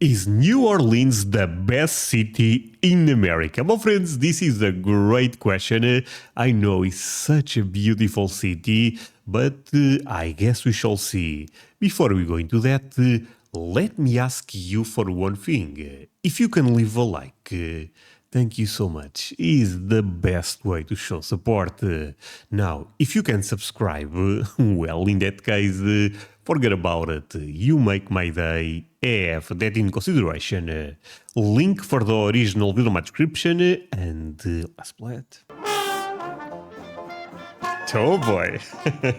Is New Orleans the best city in America? Well, friends, this is a great question. I know it's such a beautiful city, but I guess we shall see. Before we go into that, let me ask you for one thing. If you can leave a like, thank you so much. Is the best way to show support. Now, if you can subscribe, well, in that case, forget about it. You make my day. Have that in consideration. Link for the original video in my description, and let's play it. Oh boy.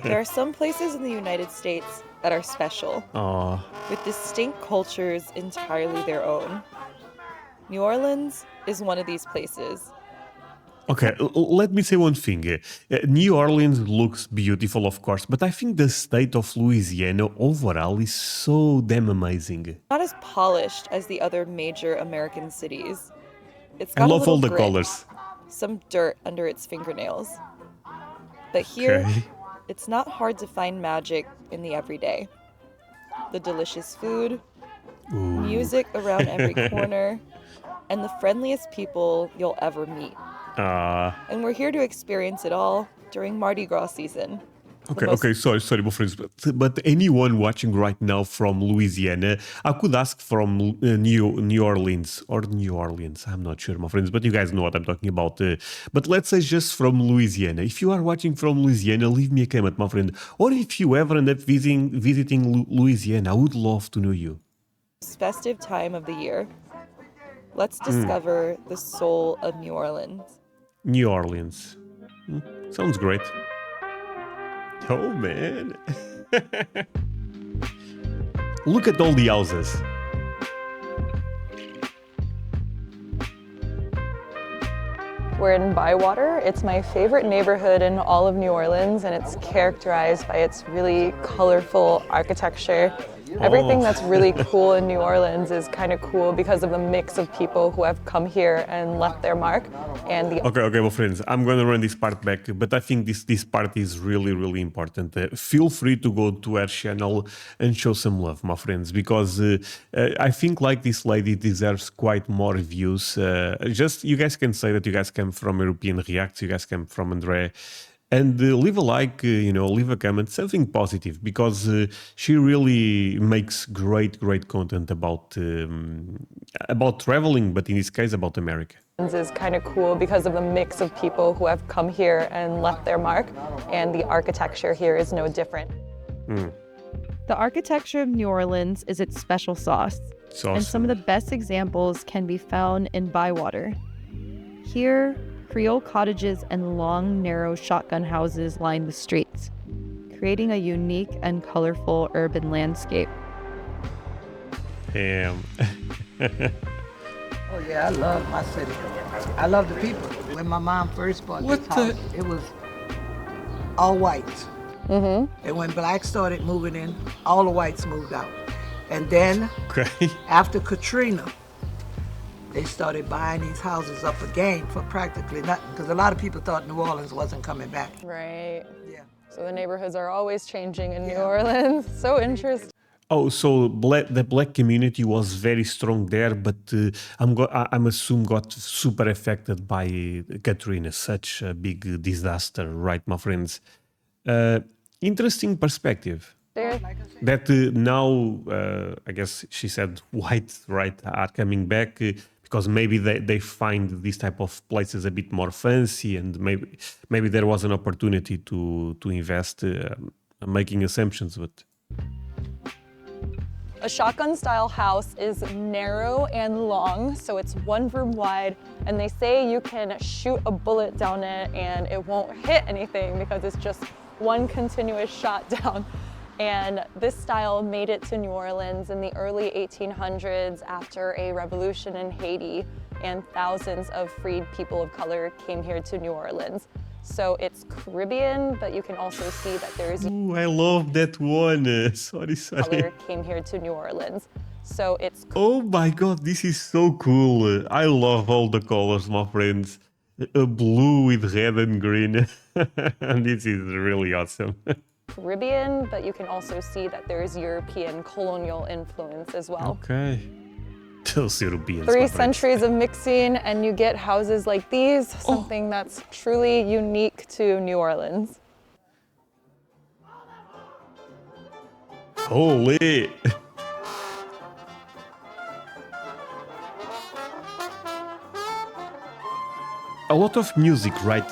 There are some places in the United States that are special, with distinct cultures entirely their own. New Orleans is one of these places. Okay, let me say one thing. New Orleans looks beautiful, of course, but I think the state of Louisiana overall is so damn amazing. Not as polished as the other major American cities. It's I got a love little all the grit, colors. some dirt under its fingernails. But here, it's not hard to find magic in the everyday. The delicious food, music around every corner, and the friendliest people you'll ever meet. And we're here to experience it all during Mardi Gras season. Okay, sorry, my friends, but anyone watching right now from Louisiana, I could ask from New Orleans or New Orleans, I'm not sure, my friends, but you guys know what I'm talking about. But let's say just from Louisiana. If you are watching from Louisiana, leave me a comment, my friend. Or if you ever end up visiting Louisiana, I would love to know you. Festive time of the year. Let's discover the soul of New Orleans. New Orleans. Sounds great. Oh, man. Look at all the houses. We're in Bywater. It's my favorite neighborhood in all of New Orleans, and it's characterized by its really colorful architecture. Everything that's really cool in New Orleans is kind of cool because of the mix of people who have come here and left their mark. And the Okay, well, friends, I'm gonna run this part back, but I think this part is really important. Feel free to go to our channel and show some love, my friends, because I think like this lady deserves quite more views. Just you guys can say that you guys came from European Reacts, you guys came from André. And leave a like, leave a comment, something positive, because she really makes great content about traveling, but in this case about America. is kind of cool because of the mix of people who have come here and left their mark, and the architecture here is no different. The architecture of New Orleans is its special sauce, and some of the best examples can be found in Bywater. Here, Creole cottages and long, narrow shotgun houses line the streets, creating a unique and colorful urban landscape. Damn. Oh yeah, I love my city. I love the people. When my mom first bought this house, it was all whites. And when blacks started moving in, all the whites moved out. And then, after Katrina, they started buying these houses up again for practically nothing, because a lot of people thought New Orleans wasn't coming back. Right. Yeah. So the neighborhoods are always changing in New Orleans. So interesting. Oh, so the black community was very strong there, but I'm assuming got super affected by Katrina, such a big disaster, right, my friends? Interesting perspective. That now, I guess she said white, right, are coming back because maybe they find these type of places a bit more fancy, and maybe there was an opportunity to invest, making assumptions, but. A shotgun-style house is narrow and long, so it's 1 room wide, and they say you can shoot a bullet down it and it won't hit anything because it's just one continuous shot down. And this style made it to New Orleans in the early 1800s after a revolution in Haiti, and thousands of freed people of color came here to New Orleans. So it's Caribbean, but you can also see that there's... Ooh, I love that one. Sorry. Color came here to New Orleans. So it's... Oh my god, this is so cool. I love all the colors, my friends. Blue with red and green. And this is really awesome. Caribbean, but you can also see that there's European colonial influence as well. Okay. Those Europeans. my 3 friends. centuries of mixing, and you get houses like these, something that's truly unique to New Orleans. Holy! A lot of music, right?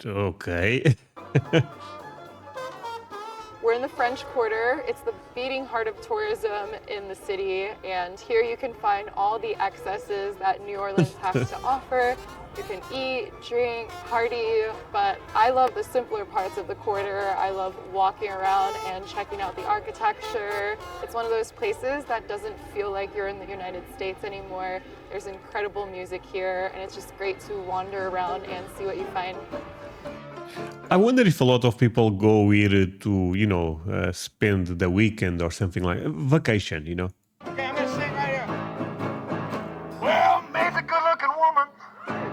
Okay. We're in the French Quarter. It's the beating heart of tourism in the city, and here you can find all the excesses that New Orleans has to offer. You can eat, drink, party, but I love the simpler parts of the quarter. I love walking around and checking out the architecture. It's one of those places that doesn't feel like you're in the United States anymore. There's incredible music here, and it's just great to wander around and see what you find. I wonder if a lot of people go here to, spend the weekend or something like vacation, Okay, I'm gonna sing right here. Well, May's a good-looking woman.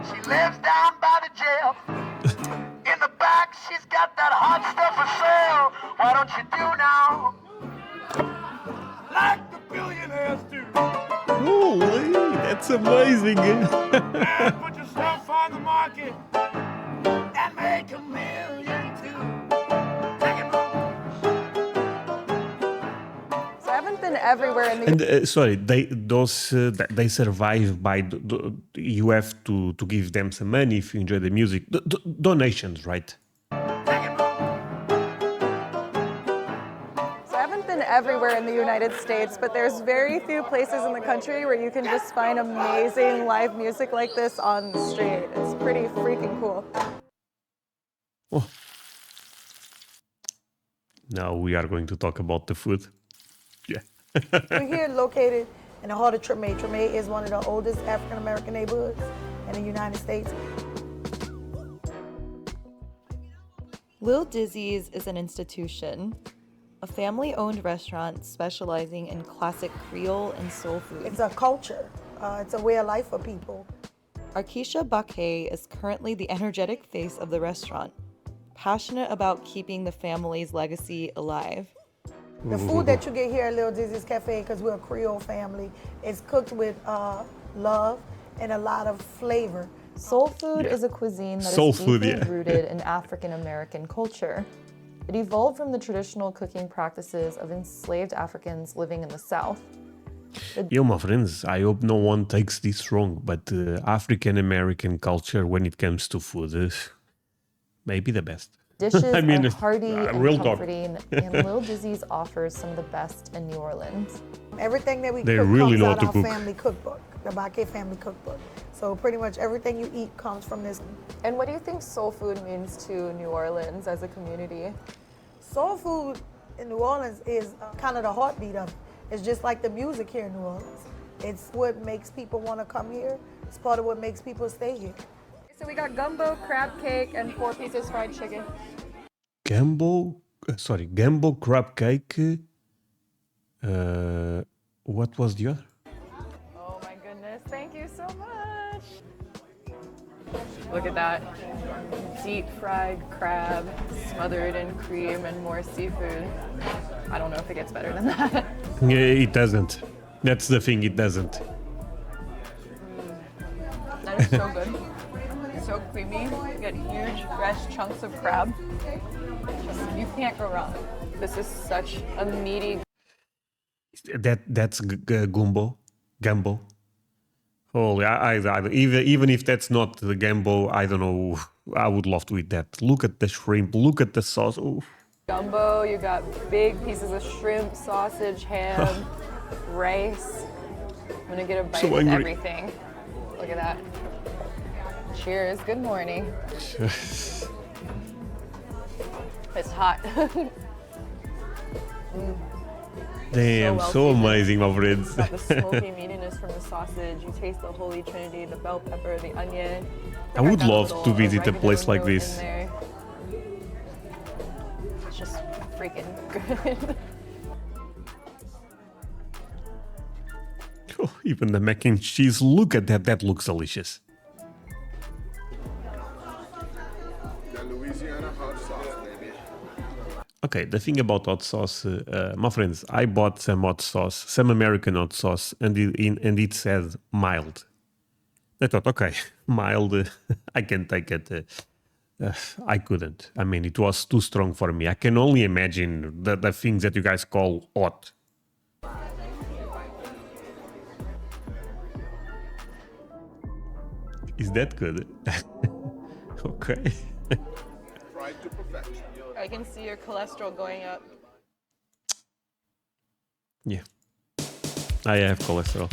She lives down by the jail. In the back, she's got that hot stuff for sale. Why don't you do now? Like the billionaires do. Holy, that's amazing. And put your stuff on the market and make $1 million too. Take it home. So I haven't been everywhere in the And sorry, they survive by you have to give them some money if you enjoy the music. Donations, right? everywhere in the United States, but there's very few places in the country where you can just find amazing live music like this on the street. It's pretty freaking cool. Oh. Now we are going to talk about the food. Yeah. We're here located in the heart of Treme. Treme is one of the oldest African-American neighborhoods in the United States. Lil Dizzy's is an institution, a family-owned restaurant specializing in classic Creole and soul food. It's a culture. It's a way of life for people. Arkisha Bakay is currently the energetic face of the restaurant, passionate about keeping the family's legacy alive. The food that you get here at Lil Dizzy's Cafe, because we're a Creole family, is cooked with love and a lot of flavor. Soul food is a cuisine that is deeply rooted in African American culture. It evolved from the traditional cooking practices of enslaved Africans living in the South. Yo, my friends, I hope no one takes this wrong, but African American culture, when it comes to food, is maybe the best. Dishes I mean, are hearty and real comforting, and Lil Dizzy's offers some of the best in New Orleans. Everything that we They cook really comes know out to our cook. family cookbook, the Bakay family cookbook. So pretty much everything you eat comes from this. And what do you think soul food means to New Orleans as a community? Soul food in New Orleans is kind of the heartbeat of it. It's just like the music here in New Orleans. It's what makes people want to come here. It's part of what makes people stay here. So we got gumbo, crab cake, and 4 pieces fried chicken. Gumbo, crab cake. What was the other? Oh my goodness, thank you so much. Look at that. Deep fried crab, smothered in cream and more seafood. I don't know if it gets better than that. Yeah, it doesn't. That's the thing, it doesn't. That is so good. So creamy. You get huge, fresh chunks of crab. You can't go wrong. This is such a meaty. That's gumbo. Holy, I even if that's not the gumbo, I don't know. I would love to eat that. Look at the shrimp. Look at the sauce. Ooh. Gumbo, you got big pieces of shrimp, sausage, ham, rice. I'm gonna get a bite So of angry. everything. Look at that. Cheers, good morning. It's hot. Damn, well so seasoned. amazing, my friends. Got the smoky meatiness from the sausage. You taste the Holy Trinity, the bell pepper, the onion. I would got a love little to visit a oregano place like note in this. there. It's just freaking good. Oh, even the mac and cheese. Look at that. That looks delicious. That Louisiana hot sauce, baby. Okay, the thing about hot sauce, my friends, I bought some hot sauce, some American hot sauce, and it said mild. I thought, okay, mild, I can take it. I couldn't. I mean, it was too strong for me. I can only imagine the things that you guys call hot. Is that good? Okay. I can see your cholesterol going up. Yeah. I have cholesterol.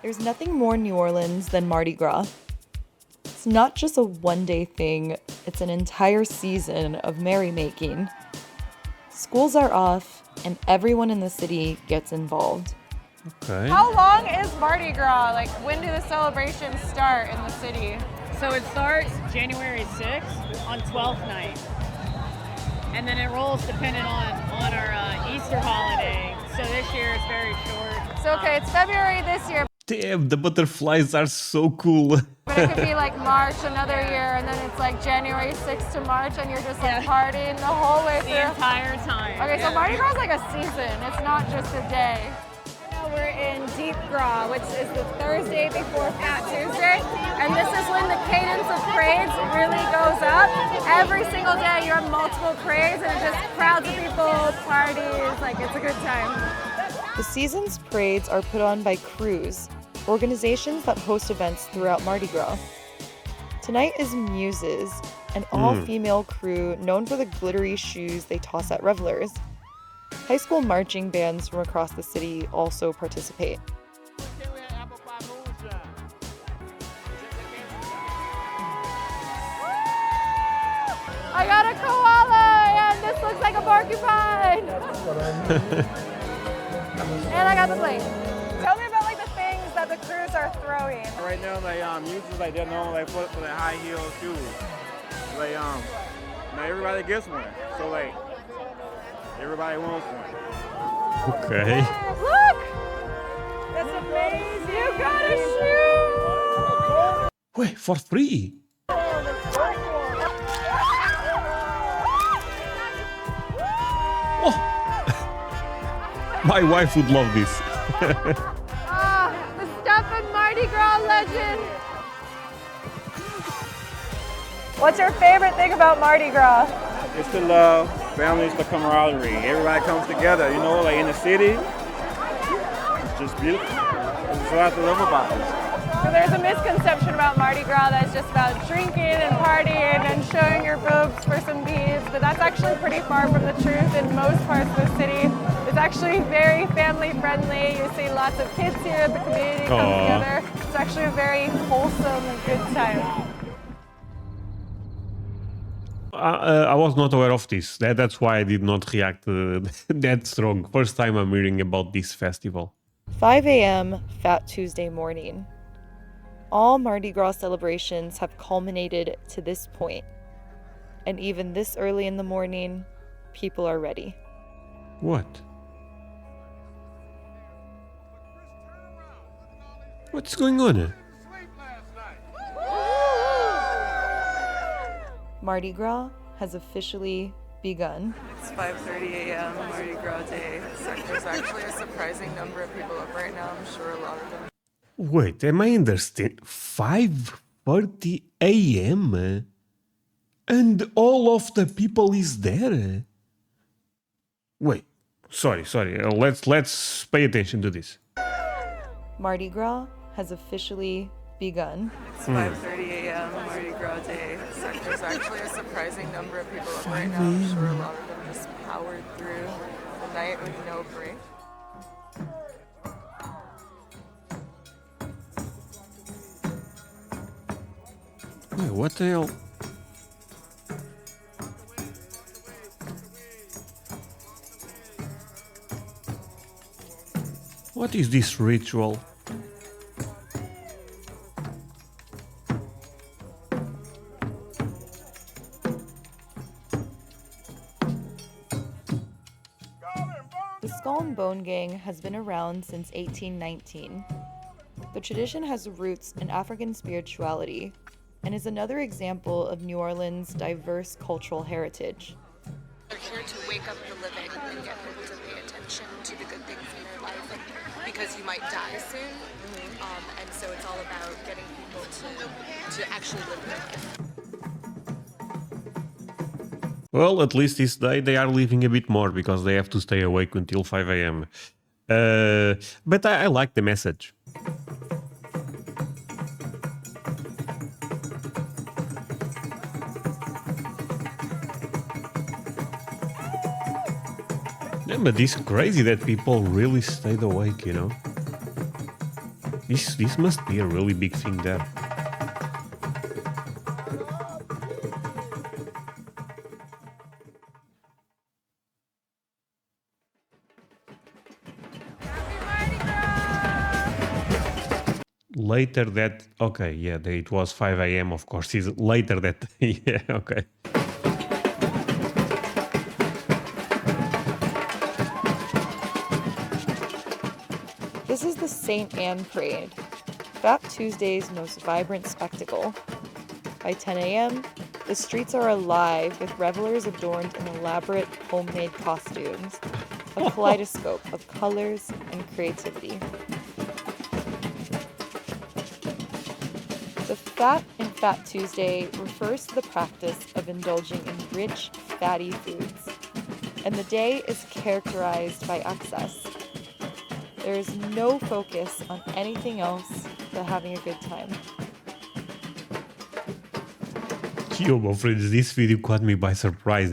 There's nothing more New Orleans than Mardi Gras. It's not just a one-day thing, it's an entire season of merrymaking. Schools are off, and everyone in the city gets involved. Okay. How long is Mardi Gras? Like, when do the celebrations start in the city? So it starts January 6th on 12th night. And then it rolls depending on our Easter holiday. So this year it's very short. So, okay, it's February this year, Damn, the butterflies are so cool. but it could be like March another year, and then it's like January 6th to March, and you're just like partying the whole way The through. entire time. Okay, so Mardi Gras is like a season. It's not just a day. Now we're in Deep Gras, which is the Thursday before Fat Tuesday, and this is when the cadence of parades really goes up. Every single day you have multiple parades, and it's just crowds of people, parties, like it's a good time. The season's parades are put on by crews, organizations that host events throughout Mardi Gras. Tonight is Muses, an all-female crew known for the glittery shoes they toss at revelers. High school marching bands from across the city also participate. I got a koala, and this looks like a porcupine. And I got the plate. Tell me about like the things that the crews are throwing. Right now, like uses like they're known like for the high heel shoes. Like now everybody gets one, so like everybody wants one. Okay. Look! That's amazing. You got a shoe! Wait, for free? Oh. My wife would love this. The stuff in Mardi Gras legend. What's your favorite thing about Mardi Gras? It's the love, family, it's the camaraderie. Everybody comes together, you know, like in the city. It's just beautiful. There's a lot to love about this. So there's a misconception about Mardi Gras that's just about drinking and partying and showing your boobs for some beads, but that's actually pretty far from the truth in most parts of the city. It's actually very family friendly. You see lots of kids here, the community comes together. It's actually a very wholesome, good time. I was not aware of this. That's why I did not react that strong. First time I'm hearing about this festival. 5 a.m. Fat Tuesday morning. All Mardi Gras celebrations have culminated to this point. And even this early in the morning, people are ready. What? What's going on? Mardi Gras has officially begun. It's 5:30 a.m. Mardi Gras Day. There's actually a surprising number of people up right now. I'm sure a lot of them. Wait, am I understand? 5:30 a.m. And all of the people is there? Wait, sorry. Let's pay attention to this. Mardi Gras has officially begun. It's 5:30 a.m. Mardi Gras Day. There's actually a surprising number of people up right now. I'm sure a lot of them just powered through the night with no break. Wait, what the hell? What is this ritual? The Skull and Bone Gang has been around since 1819. The tradition has roots in African spirituality, and is another example of New Orleans' diverse cultural heritage. They're here to wake up the living and get people to pay attention to the good things in their life, and because you might die soon, and so it's all about getting people to actually live their life. Well, at least this day they are living a bit more because they have to stay awake until 5 a.m. But I like the message. Yeah, but it's crazy that people really stayed awake, you know? This must be a really big thing there. Later that... Okay, yeah, it was 5 a.m. of course. It's later that... Yeah, okay. This is the St. Anne Parade, Fat Tuesday's most vibrant spectacle. By 10 a.m., the streets are alive with revelers adorned in elaborate homemade costumes, a kaleidoscope of colors and creativity. The fat in Fat Tuesday refers to the practice of indulging in rich, fatty foods, and the day is characterized by excess. There is no focus on anything else but having a good time. Yo, my friends, this video caught me by surprise.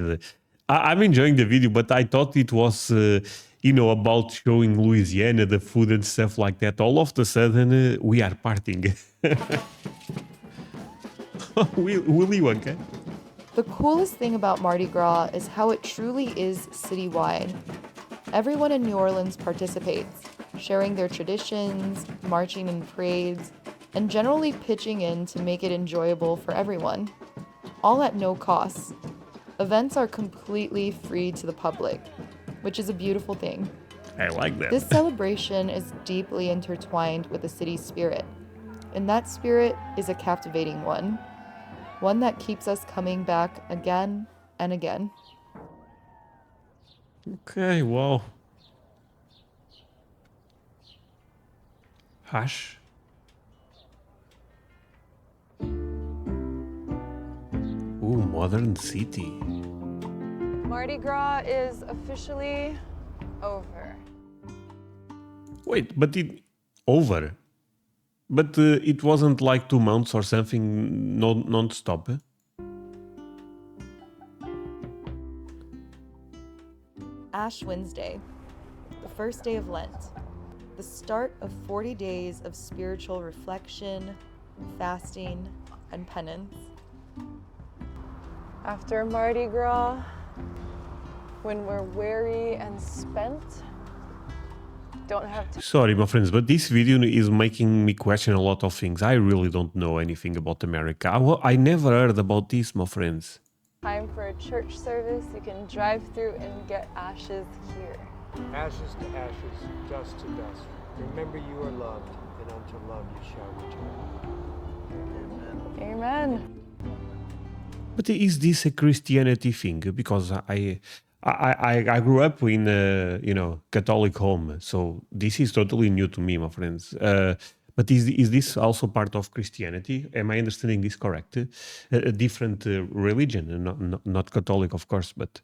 I'm enjoying the video, but I thought it was, about showing Louisiana, the food and stuff like that. All of a sudden, we are partying. Willy Wonka. The coolest thing about Mardi Gras is how it truly is citywide. Everyone in New Orleans participates, sharing their traditions, marching in parades, and generally pitching in to make it enjoyable for everyone, all at no cost. Events are completely free to the public, which is a beautiful thing. I like that. This celebration is deeply intertwined with the city's spirit, and that spirit is a captivating one that keeps us coming back again and again. Okay, wow. Hash. Ooh, modern city. Mardi Gras is officially over. Wait, but it over. But it wasn't like 2 months or something non-stop. Ash Wednesday, the first day of Lent, the start of 40 days of spiritual reflection, fasting, and penance. After Mardi Gras, when we're weary and spent, don't have to... Sorry, my friends, but this video is making me question a lot of things. I really don't know anything about America. I never heard about this, my friends. Time for a church service, you can drive through and get ashes here. Ashes to ashes, dust to dust. Remember you are loved, and unto love you shall return. Amen. But is this a Christianity thing? Because I grew up in Catholic home, so this is totally new to me, my friends. But is this also part of Christianity? Am I understanding this correct? A different religion, not Catholic, of course, but...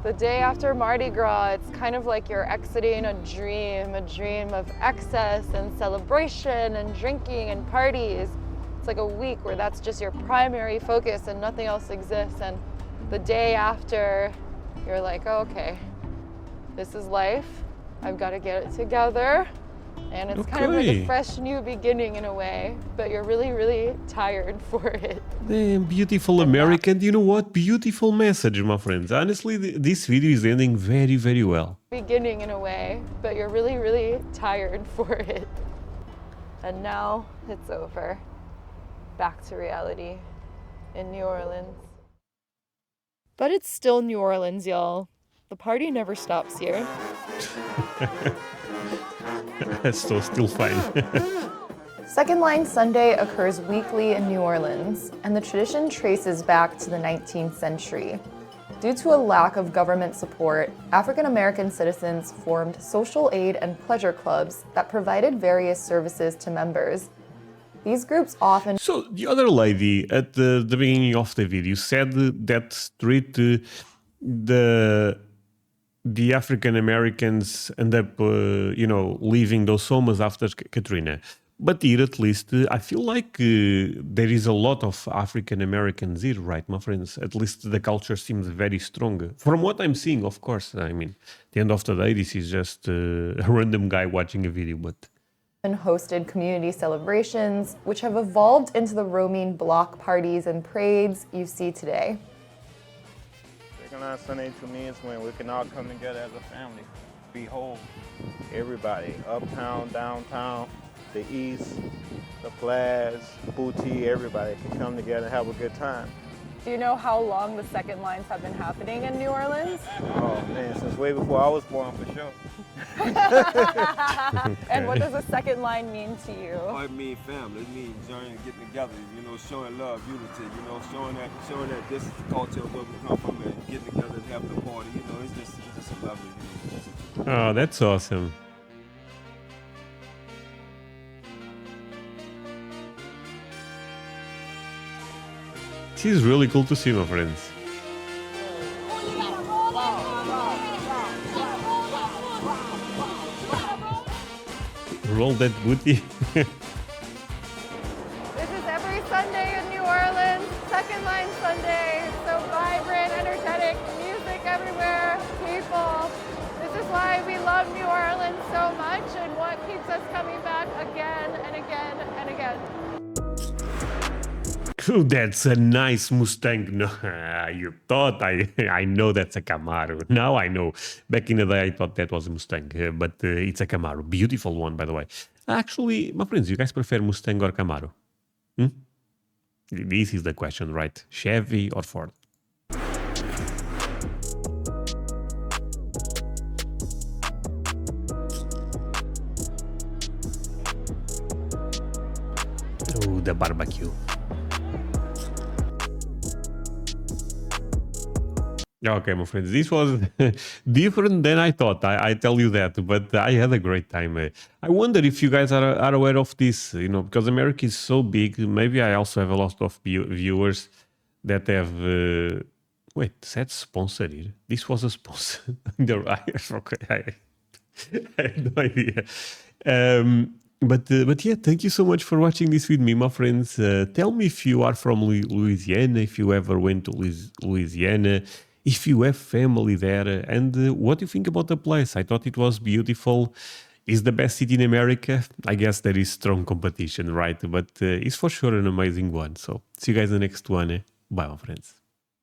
The day after Mardi Gras, it's kind of like you're exiting a dream of excess and celebration and drinking and parties. It's like a week where that's just your primary focus and nothing else exists. And the day after, you're like, oh, okay, this is life. I've got to get it together. And it's kind of like a fresh new beginning in a way, but you're really, really tired for it. Damn, beautiful American. You know what? Beautiful message, my friends. Honestly, this video is ending very, very well. Beginning in a way, but you're really, really tired for it. And now it's over. Back to reality in New Orleans. But it's still New Orleans, y'all. The party never stops here. So still fine. Second Line Sunday occurs weekly in New Orleans, and the tradition traces back to the 19th century. Due to a lack of government support, African American citizens formed social aid and pleasure clubs that provided various services to members. These groups often... So the other lady at the beginning of the video said that street the African Americans end up, leaving those homes after Katrina. But here, at least, I feel like there is a lot of African Americans here, right, my friends? At least the culture seems very strong. From what I'm seeing, of course. I mean, at the end of the day, this is just a random guy watching a video, but... hosted community celebrations, which have evolved into the roaming block parties and parades you see today. Second Line Sunday to me is when we can all come together as a family. Behold, everybody, uptown, downtown, the east, the Plaza, Boutique, everybody can come together and have a good time. Do you know how long the second lines have been happening in New Orleans? Oh man, since way before I was born for sure. And what does the second line mean to you? Oh, it means family. It means joining, getting together. Showing love, unity. Showing that this is the culture of where we come from, and getting together and having a party. It's just a lovely. Oh, that's awesome. This is really cool to see, my friends. Roll that booty. This is every Sunday in New Orleans, Second Line Sunday. So vibrant, energetic, music everywhere, people. This is why we love New Orleans so much and what keeps us coming back again and again and again. Ooh, that's a nice Mustang. No, you thought I know that's a Camaro. Now I know. Back in the day, I thought that was a Mustang, but it's a Camaro. Beautiful one, by the way. Actually, my friends, you guys prefer Mustang or Camaro? This is the question, right? Chevy or Ford? Ooh, the barbecue. Okay, my friends, this was different than I thought. I tell you that, but I had a great time. I wonder if you guys are aware of this, because America is so big. Maybe I also have a lot of viewers that have... wait, that's sponsored here. This was a sponsor. Okay, I had no idea. But yeah, thank you so much for watching this with me, my friends. Tell me if you are from Louisiana, if you ever went to Louisiana, if you have family there, and what do you think about the place? I thought it was beautiful. Is the best city in America? I guess there is strong competition, right? But it's for sure an amazing one. So see you guys in the next one. Bye, my friends.